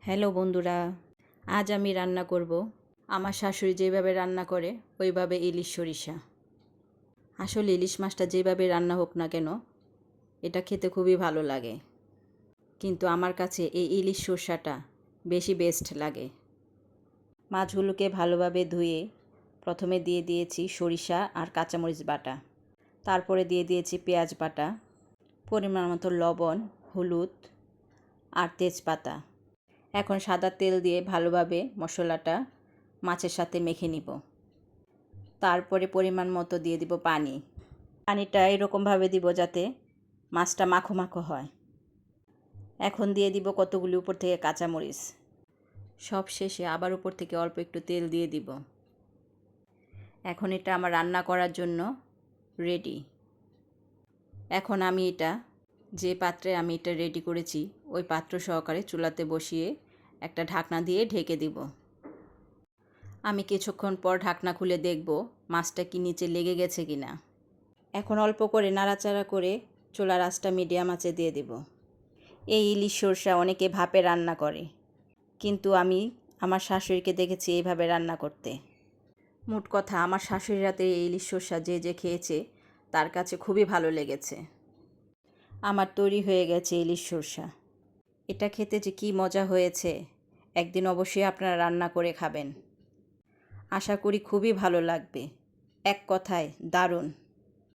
Hello বন্ধুরা, আজ আমি রান্না করব আমার শাশুড়ি যেভাবে রান্না করে ওইভাবে ইলিশ সরিষা। আসলে ইলিশ মাছটা যেভাবে রান্না হোক না কেন এটা খেতে খুবই ভালো লাগে, কিন্তু আমার কাছে এই ইলিশ সরষাটা বেশি বেস্ট লাগে। মাছগুলোকে ভালোভাবে ধুয়ে প্রথমে দিয়ে দিয়েছি সরিষা আর কাঁচামরিচ বাটা, তারপরে দিয়ে দিয়েছি পেঁয়াজ বাটা, পরিমাণ মতো লবণ, হলুদ আর তেজপাতা। এখন সাদা তেল দিয়ে ভালোভাবে মশলাটা মাছের সাথে মেখে নিব। তারপরে পরিমাণ মতো দিয়ে দিব পানি। পানিটা এরকমভাবে দিব যাতে মাছটা মাখো মাখো হয়। এখন দিয়ে দিব কতগুলি উপর থেকে কাঁচামরিচ। সব শেষে আবার উপর থেকে অল্প একটু তেল দিয়ে দিব। এখন এটা আমার রান্না করার জন্য রেডি। এখন আমি এটা যে পাত্রে আমি এটা রেডি করেছি ওই পাত্র সহকারে চুলাতে বসিয়ে একটা ঢাকনা দিয়ে ঢেকে দিব। আমি কিছুক্ষণ পর ঢাকনা খুলে দেখব মাছটা কি নিচে লেগে গেছে কিনা। এখন অল্প করে নাড়াচাড়া করে চুলার আঁচটা মিডিয়াম আঁচে দিয়ে দেব। এই ইলিশ সরষা অনেকে ভাপে রান্না করে, কিন্তু আমি আমার শাশুড়িকে দেখেছি এইভাবে রান্না করতে। মোট কথা আমার শাশুড়ির হাতে এই ইলিশ সরষা যে খেয়েছে তার কাছে খুবই ভালো লেগেছে। আমার তৈরি হয়ে গেছে ইলিশ সরষা। এটা খেতে যে কী মজা হয়েছে, একদিন অবশ্যই আপনারা রান্না করে খাবেন। আশা করি খুবই ভালো লাগবে। এক কথায় দারুণ।